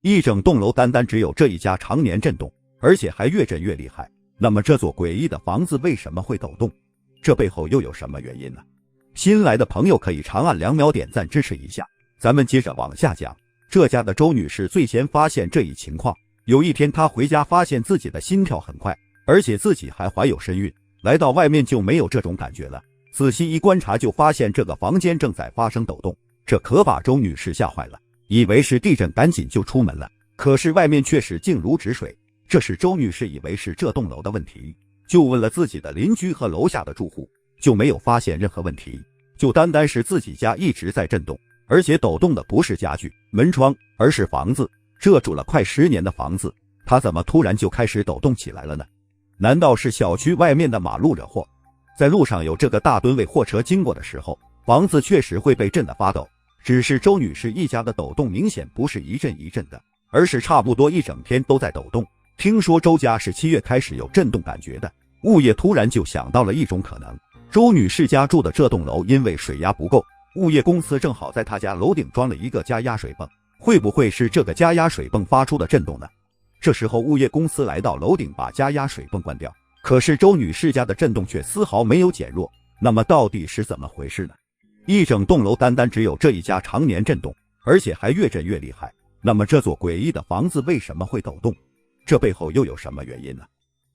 一整栋楼单单只有这一家常年震动，而且还越震越厉害。那么这座诡异的房子为什么会抖动？这背后又有什么原因呢？新来的朋友可以长按2秒点赞支持一下。咱们接着往下讲。这家的周女士最先发现这一情况。有一天她回家发现自己的心跳很快，而且自己还怀有身孕。来到外面就没有这种感觉了，仔细一观察就发现这个房间正在发生抖动，这可把周女士吓坏了，以为是地震，赶紧就出门了。可是外面却是静如止水。这时周女士以为是这栋楼的问题，就问了自己的邻居和楼下的住户，就没有发现任何问题，就单单是自己家一直在震动，而且抖动的不是家具、门窗，而是房子。这住了快10年的房子，它怎么突然就开始抖动起来了呢？难道是小区外面的马路惹祸？在路上有这个大吨位货车经过的时候，房子确实会被震得发抖，只是周女士一家的抖动明显不是一阵一阵的，而是差不多一整天都在抖动。听说周家是7月开始有震动感觉的，物业突然就想到了一种可能。周女士家住的这栋楼因为水压不够，物业公司正好在她家楼顶装了一个加压水泵，会不会是这个加压水泵发出的震动呢？这时候物业公司来到楼顶把加压水泵关掉，可是周女士家的震动却丝毫没有减弱。那么到底是怎么回事呢？一整栋楼单单只有这一家常年震动，而且还越震越厉害。那么这座诡异的房子为什么会抖动？这背后又有什么原因呢？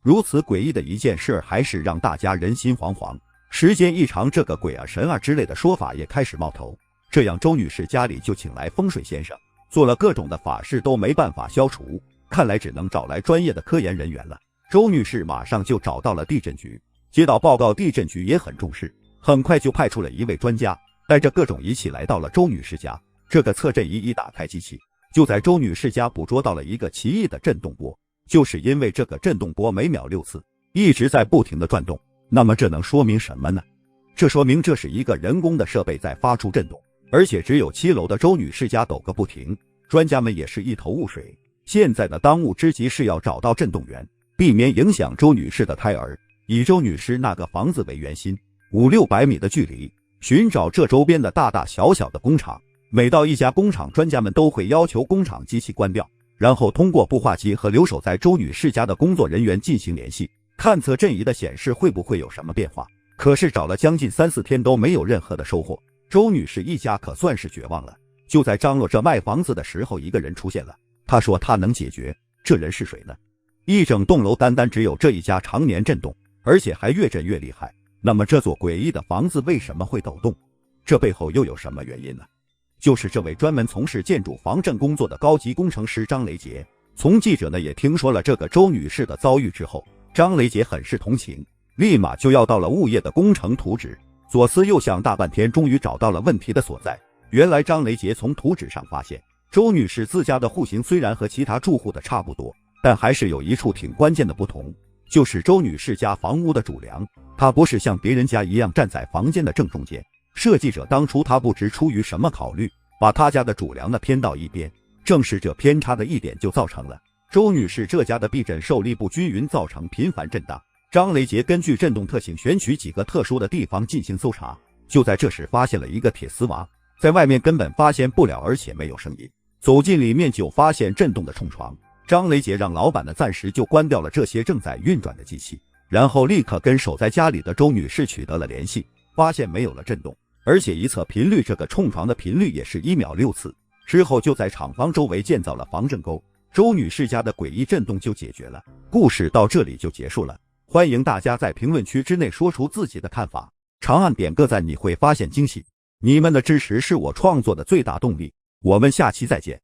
如此诡异的一件事还是让大家人心惶惶。时间一长，这个鬼啊神啊之类的说法也开始冒头，这样周女士家里就请来风水先生，做了各种的法事都没办法消除，看来只能找来专业的科研人员了。周女士马上就找到了地震局，接到报告，地震局也很重视，很快就派出了一位专家，带着各种仪器来到了周女士家。这个测震仪一打开机器，就在周女士家捕捉到了一个奇异的震动波，就是因为这个震动波每秒6次，一直在不停的转动。那么这能说明什么呢？这说明这是一个人工的设备在发出震动，而且只有7楼的周女士家抖个不停。专家们也是一头雾水，现在的当务之急是要找到震动源，避免影响周女士的胎儿。以周女士那个房子为圆心，500-600米的距离，寻找这周边的大大小小的工厂。每到一家工厂，专家们都会要求工厂机器关掉，然后通过步话机和留守在周女士家的工作人员进行联系，看测震仪的显示会不会有什么变化。可是找了将近3-4天都没有任何的收获，周女士一家可算是绝望了。就在张罗着卖房子的时候，一个人出现了，他说他能解决。这人是谁呢？一整栋楼单单只有这一家常年震动，而且还越震越厉害。那么这座诡异的房子为什么会抖动？这背后又有什么原因呢？就是这位专门从事建筑防震工作的高级工程师张雷杰。从记者呢也听说了这个周女士的遭遇之后，张雷杰很是同情，立马就要到了物业的工程图纸，左思右想大半天，终于找到了问题的所在。原来张雷杰从图纸上发现，周女士自家的户型虽然和其他住户的差不多，但还是有一处挺关键的不同，就是周女士家房屋的主梁，它不是像别人家一样站在房间的正中间。设计者当初他不知出于什么考虑，把他家的主梁呢偏到一边，正是这偏差的一点就造成了周女士这家的避震受力不均匀，造成频繁震荡。张雷杰根据震动特性选取几个特殊的地方进行搜查，就在这时发现了一个铁丝网，在外面根本发现不了，而且没有声音。走进里面就发现震动的冲床。张雷杰让老板呢暂时就关掉了这些正在运转的机器，然后立刻跟守在家里的周女士取得了联系，发现没有了震动，而且一测频率，这个冲床的频率也是1秒6次。之后就在厂房周围建造了防震沟，周女士家的诡异震动就解决了。故事到这里就结束了，欢迎大家在评论区之内说出自己的看法，长按点个赞，你会发现惊喜。你们的支持是我创作的最大动力，我们下期再见。